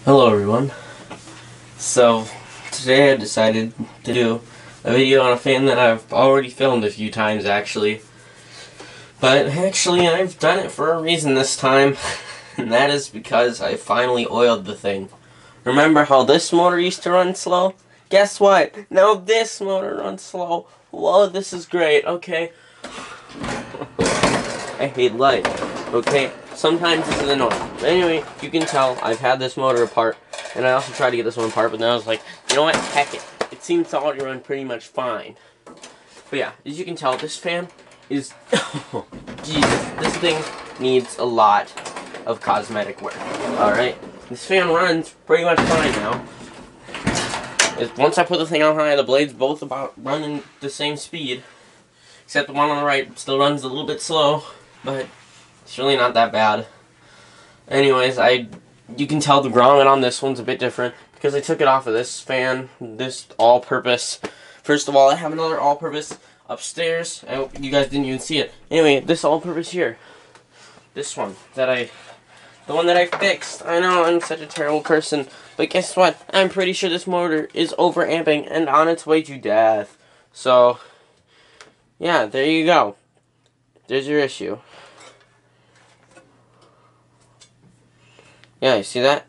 Hello everyone. So today I decided to do a video on a fan that I've already filmed a few times actually. But actually I've done it for a reason this time, and that is because I finally oiled the thing. Remember how this motor used to run slow? Guess what? Now this motor runs slow. Whoa, this is great, okay? I hate life, okay? Sometimes this is annoying. But anyway, you can tell I've had this motor apart, and I also tried to get this one apart, but then I was like, you know what, heck it. It seems to already run pretty much fine. But yeah, as you can tell, this fan is, oh, Jesus, this thing needs a lot of cosmetic work, alright? This fan runs pretty much fine now. Once I put the thing on high, the blades both about running the same speed, except the one on the right still runs a little bit slow, but it's really not that bad. Anyways, you can tell the grommet on this one's a bit different because I took it off of this fan, this all-purpose. First of all, I have another all-purpose upstairs. I hope you guys didn't even see it. Anyway, this all-purpose here. This one the one that I fixed. I know I'm such a terrible person, but guess what? I'm pretty sure this motor is overamping and on its way to death. So, yeah, there you go. There's your issue. Yeah, you see that?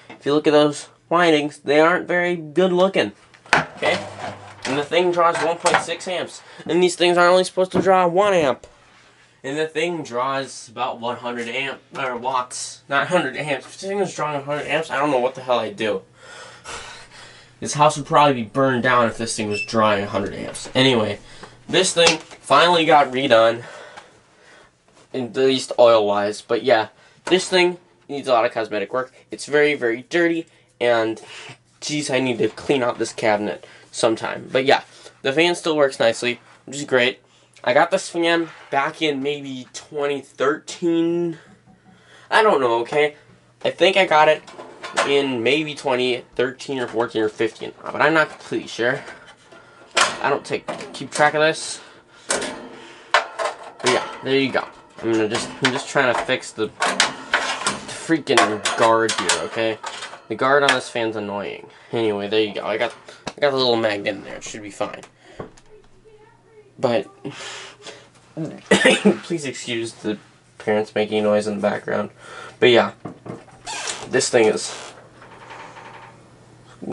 If you look at those windings, they aren't very good looking. Okay? And the thing draws 1.6 amps. And these things are only supposed to draw 1 amp. And the thing draws about 100 watts. Not 100 amps. If the thing was drawing 100 amps, I don't know what the hell I'd do. This house would probably be burned down if this thing was drawing 100 amps. Anyway, this thing finally got redone. At least oil-wise. But yeah, this thing needs a lot of cosmetic work. It's very, very dirty, and geez, I need to clean out this cabinet sometime. But yeah, the fan still works nicely, which is great. I got this fan back in maybe 2013. I don't know, okay? I think I got it in maybe 2013 or 14 or 15, but I'm not completely sure. I don't keep track of this. But yeah, there you go. I'm just trying to fix the freaking guard here, okay? The guard on this fan's annoying. Anyway, there you go. I got the little magnet in there. It should be fine. But please excuse the parents making noise in the background. But yeah, this thing was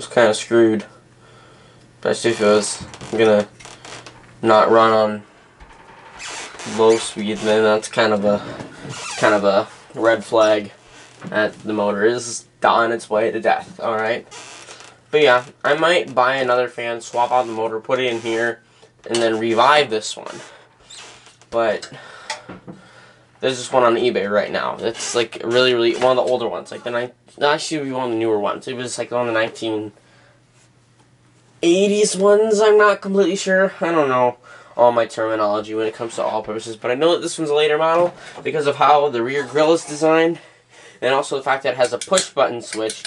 kind of screwed. Especially if it was gonna not run on low speed, then that's kind of a red flag. That the motor is on its way to death, alright? But yeah, I might buy another fan, swap out the motor, put it in here, and then revive this one. But there's this one on eBay right now. It's like really, really one of the older ones. Like actually one of the newer ones. It was like one of the 1980s ones, I'm not completely sure. I don't know all my terminology when it comes to all purposes, but I know that this one's a later model because of how the rear grille is designed. And also the fact that it has a push button switch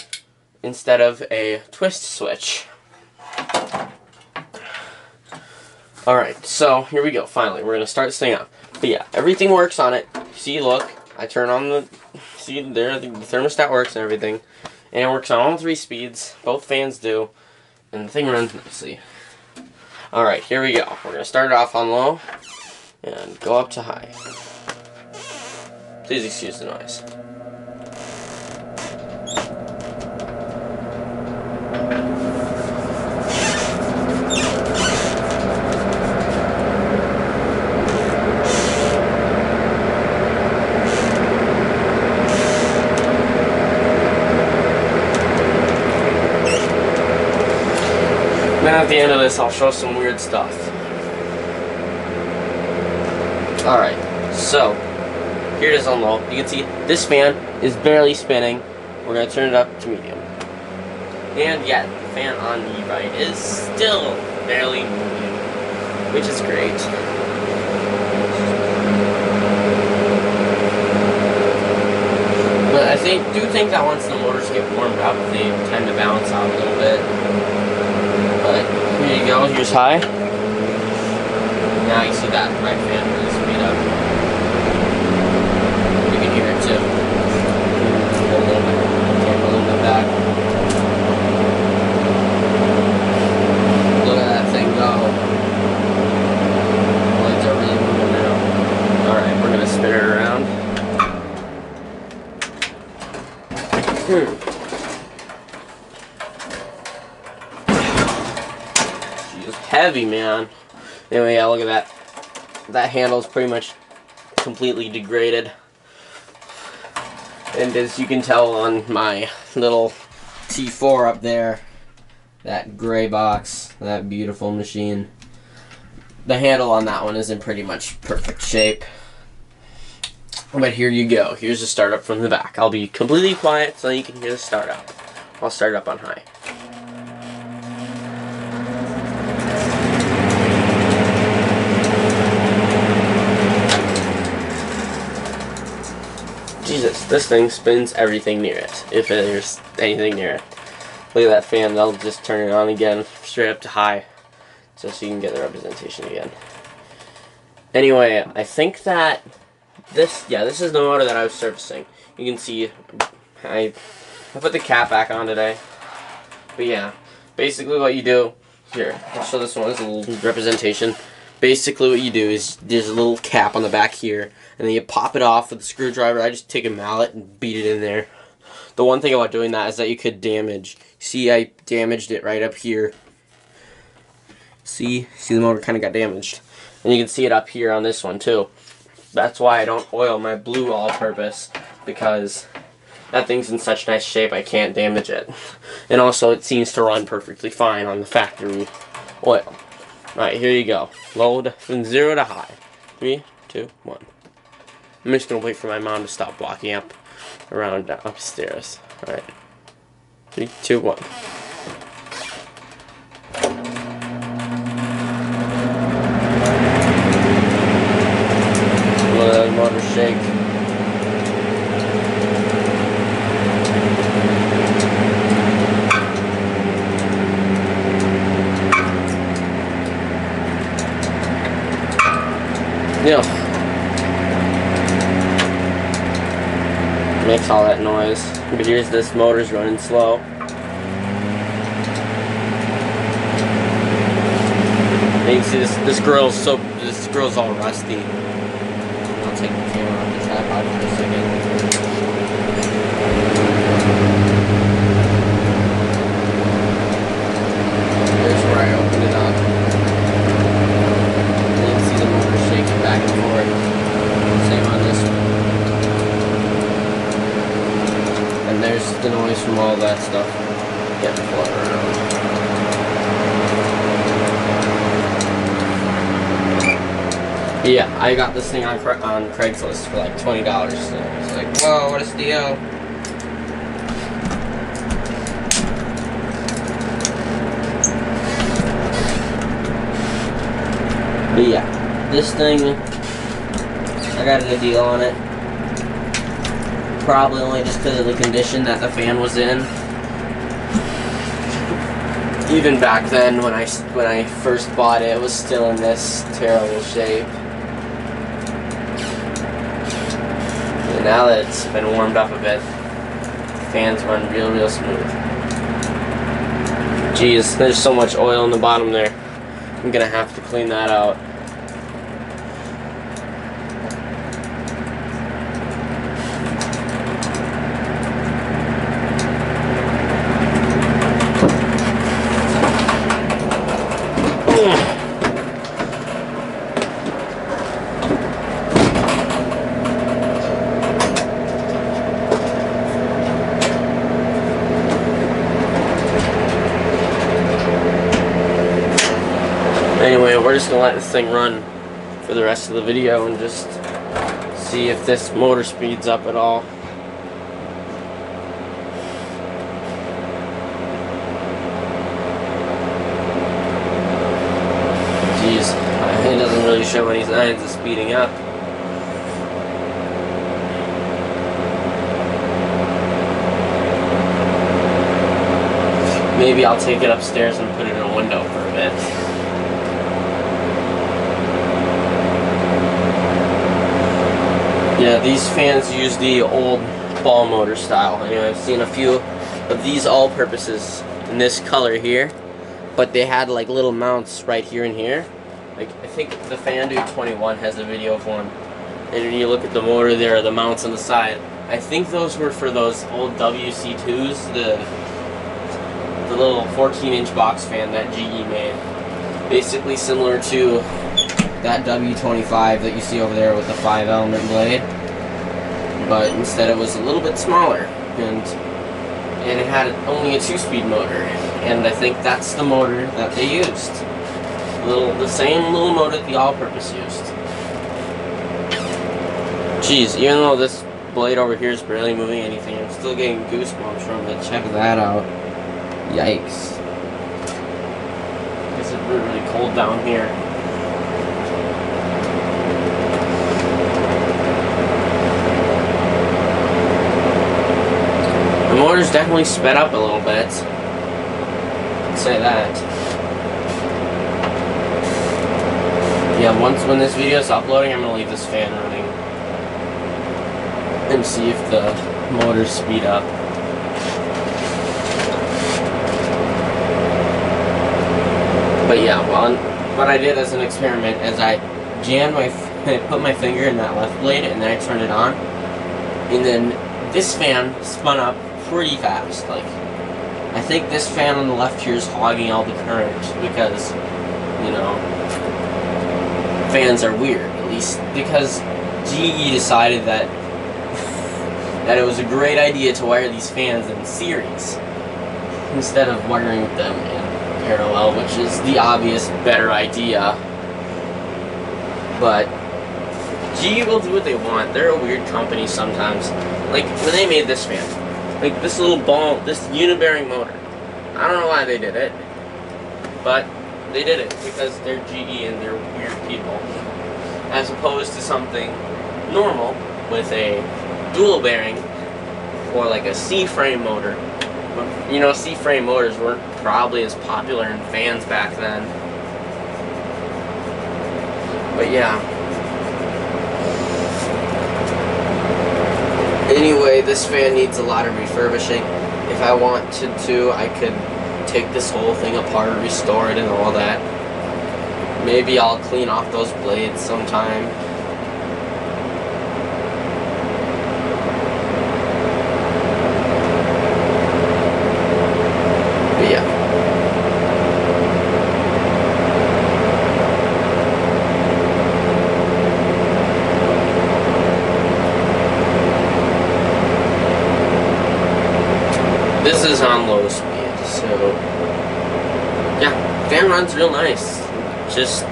instead of a twist switch. Alright, so here we go, finally. We're going to start this thing up. But yeah, everything works on it. See, look, I turn on the, see there, the thermostat works and everything. And it works on all 3 speeds, both fans do. And the thing runs nicely. Alright, here we go. We're going to start it off on low and go up to high. Please excuse the noise. Then at the end of this, I'll show some weird stuff. Alright, so here it is on low. You can see this fan is barely spinning. We're going to turn it up to medium. And yet, the fan on the right is still barely moving, which is great. But I do think that once the motors get warmed up, they tend to balance out a little bit. But here you go, here's high. Now you see that right fan really speed up. You can hear it too. A little bit She's heavy, man. Anyway, yeah, look at that. That handle's pretty much completely degraded. And as you can tell on my little T4 up there, that gray box, that beautiful machine, the handle on that one is in pretty much perfect shape. But here you go. Here's the startup from the back. I'll be completely quiet so you can hear the startup. I'll start it up on high. Jesus, this thing spins everything near it, if there's anything near it. Look at that fan. I'll just turn it on again, straight up to high, just so you can get the representation again. Anyway, I think that this is the motor that I was servicing. You can see I put the cap back on today. But yeah, basically what you do, here, I'll show this one as a little representation. Basically what you do is there's a little cap on the back here, and then you pop it off with a screwdriver. I just take a mallet and beat it in there. The one thing about doing that is that you could damage. See, I damaged it right up here. See the motor kind of got damaged. And you can see it up here on this one too. That's why I don't oil my blue all-purpose, because that thing's in such nice shape I can't damage it. And also it seems to run perfectly fine on the factory oil. Alright, here you go. Load from 0 to high. 3, 2, 1. I'm just going to wait for my mom to stop walking up around upstairs. Alright. 3, 2, 1. Let the motor shake. Yeah. Makes all that noise. But here's this motor's running slow. And you can see this grill's all rusty. I'll take the camera off the tripod for a second. Here's where I opened it up. Back and forth. Same on this one. And there's the noise from all that stuff getting floated around. Yeah, I got this thing on Craigslist for like $20. So it's like, whoa, what a steal. But yeah. This thing, I got a good deal on it. Probably only just because of the condition that the fan was in. Even back then, when I first bought it, it was still in this terrible shape. And now that it's been warmed up a bit, the fans run real smooth. Jeez, there's so much oil in the bottom there. I'm gonna have to clean that out. Anyway, we're just going to let this thing run for the rest of the video and just see if this motor speeds up at all. Jeez, it doesn't really show any signs of speeding up. Maybe I'll take it upstairs and put it in a window for a bit. Yeah, these fans use the old ball motor style. Anyway, I've seen a few of these all-purposes in this color here, but they had like little mounts right here and here. Like, I think the Fan Dude 21 has a video of one. And when you look at the motor there, the mounts on the side, I think those were for those old WC2s, the little 14-inch box fan that GE made. Basically similar to that W25 that you see over there with the 5-element blade. But instead it was a little bit smaller, and it had only a 2-speed motor. And I think that's the motor that they used. The same little motor that the all-purpose used. Jeez, even though this blade over here is barely moving anything, I'm still getting goosebumps from it. Check that out. Yikes. It's really cold down here. The motor's definitely sped up a little bit. I'd say that. Yeah, when this video is uploading, I'm going to leave this fan running and see if the motors speed up. But yeah, well, what I did as an experiment is I put my finger in that left blade and then I turned it on, and then this fan spun up pretty fast. Like, I think this fan on the left here is hogging all the current because, you know, fans are weird, at least because GE decided that it was a great idea to wire these fans in series instead of wiring them in parallel, which is the obvious better idea. But GE will do what they want. They're a weird company sometimes. Like when they made this fan, like this little ball, this unit-bearing motor, I don't know why they did it, but they did it because they're GE and they're weird people, as opposed to something normal with a dual bearing or like a C-frame motor. You know, C-frame motors weren't probably as popular in fans back then. But yeah. Anyway, this fan needs a lot of refurbishing. If I wanted to, I could take this whole thing apart, restore it and all that. Maybe I'll clean off those blades sometime. But yeah. This is on low speed, so yeah, fan runs real nice. Just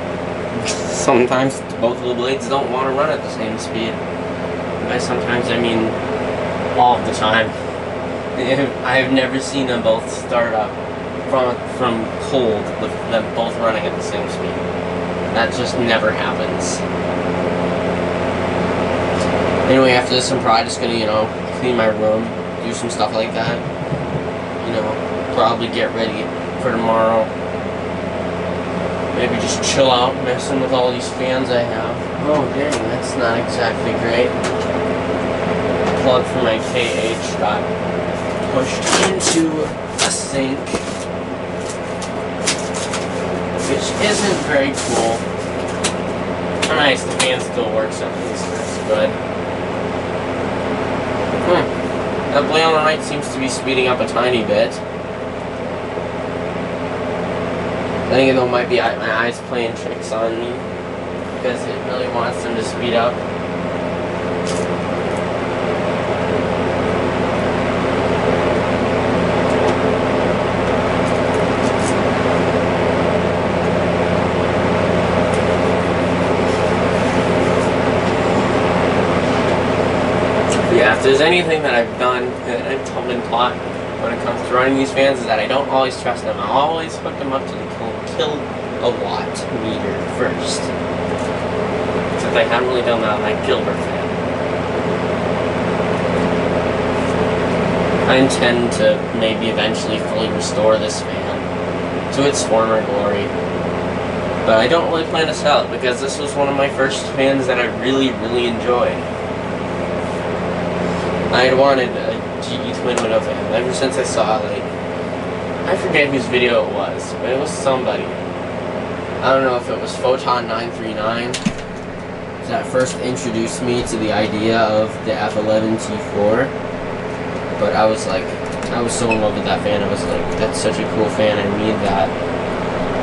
sometimes both of the blades don't want to run at the same speed. By sometimes I mean all of the time. I've never seen them both start up from cold with them both running at the same speed. That just never happens. Anyway, after this I'm probably just gonna, you know, clean my room, do some stuff like that. You know, probably get ready for tomorrow. Maybe just chill out, messing with all these fans I have. Oh dang, that's not exactly great. The plug for my KH got pushed into a sink, which isn't very cool. Oh, nice, the fan still works at least, that's good. That blade on the right seems to be speeding up a tiny bit. I think it might be my eyes playing tricks on me because it really wants them to speed up. Yeah, if there's anything that I've done that I've been taught when it comes to running these fans is that I don't always trust them. I always hook them up to the kilowatt meter first. Except I haven't really done that on my Gilbert fan. I intend to maybe eventually fully restore this fan to its former glory. But I don't really plan to sell it because this was one of my first fans that I really, really enjoyed. I had wanted a GE twin window fan ever since I saw, like, I forget whose video it was, but it was somebody. I don't know if it was Photon 939, that first introduced me to the idea of the F11T2. But I was like, I was so in love with that fan. I was like, that's such a cool fan. I need that.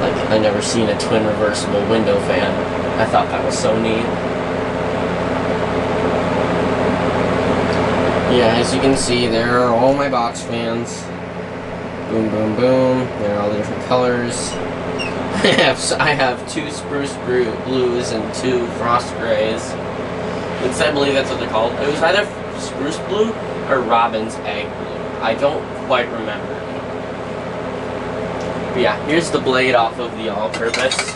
Like, I never seen a twin reversible window fan. I thought that was so neat. Yeah, as you can see, there are all my box fans. Boom, boom, boom. They're all the different colors. I have 2 spruce blues and 2 frost grays. Which I believe that's what they're called. It was either spruce blue or robin's egg blue. I don't quite remember. But yeah, here's the blade off of the all-purpose.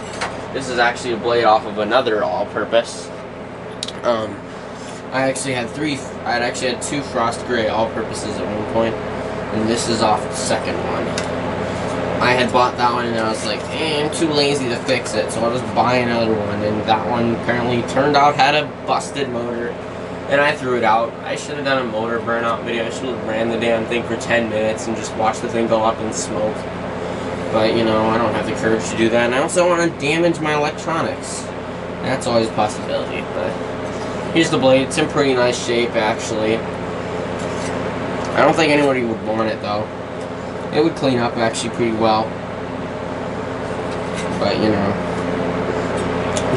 This is actually a blade off of another all-purpose. I actually had 2 frost gray all-purposes at one point, and this is off the second one. I had bought that one and I was like, I'm too lazy to fix it, so I'll just buy another one, and that one apparently turned out had a busted motor, and I threw it out. I should have done a motor burnout video. I should have ran the damn thing for 10 minutes and just watched the thing go up in smoke. But, you know, I don't have the courage to do that, and I also don't want to damage my electronics. That's always a possibility, but here's the blade. It's in pretty nice shape, actually. I don't think anybody would want it, though. It would clean up actually pretty well. But, you know.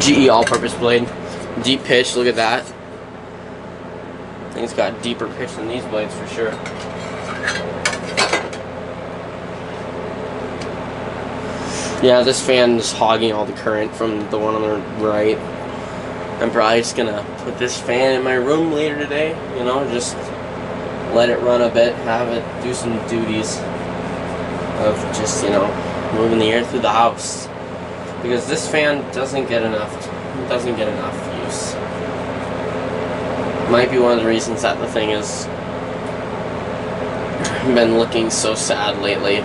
GE all-purpose blade. Deep pitch, look at that. I think it's got deeper pitch than these blades for sure. Yeah, this fan is hogging all the current from the one on the right. I'm probably just gonna put this fan in my room later today, you know, just let it run a bit, have it do some duties of just, you know, moving the air through the house. Because this fan doesn't get enough use. Might be one of the reasons that the thing has been looking so sad lately.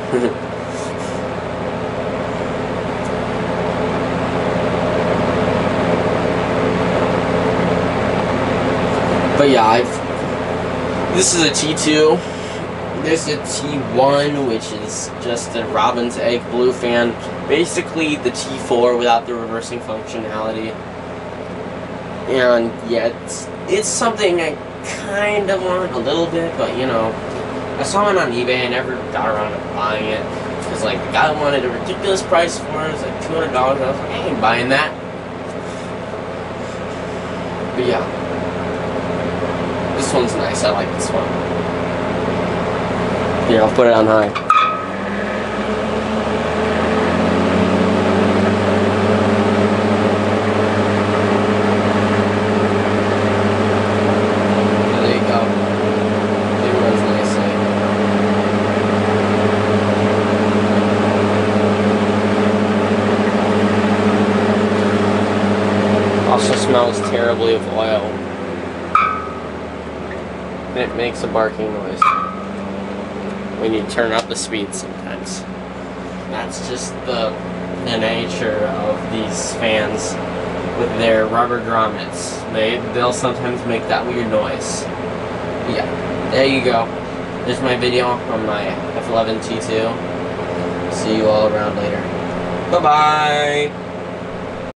But yeah, this is a T2. This is a T1, which is just a robin's egg blue fan. Basically the T4 without the reversing functionality. And yeah, it's something I kind of want a little bit, but you know, I saw it on eBay. I never got around to buying it because like the guy wanted a ridiculous price for it. It was like $200. I was like, I ain't buying that. But yeah. This one's nice, I like this one. Here, I'll put it on high. There you go. It runs nicely. Also smells terribly of oil. It makes a barking noise when you turn up the speed sometimes. That's just the nature of these fans with their rubber grommets. They'll sometimes make that weird noise. Yeah, there you go. There's my video on my F11T2. See you all around later. Bye-bye!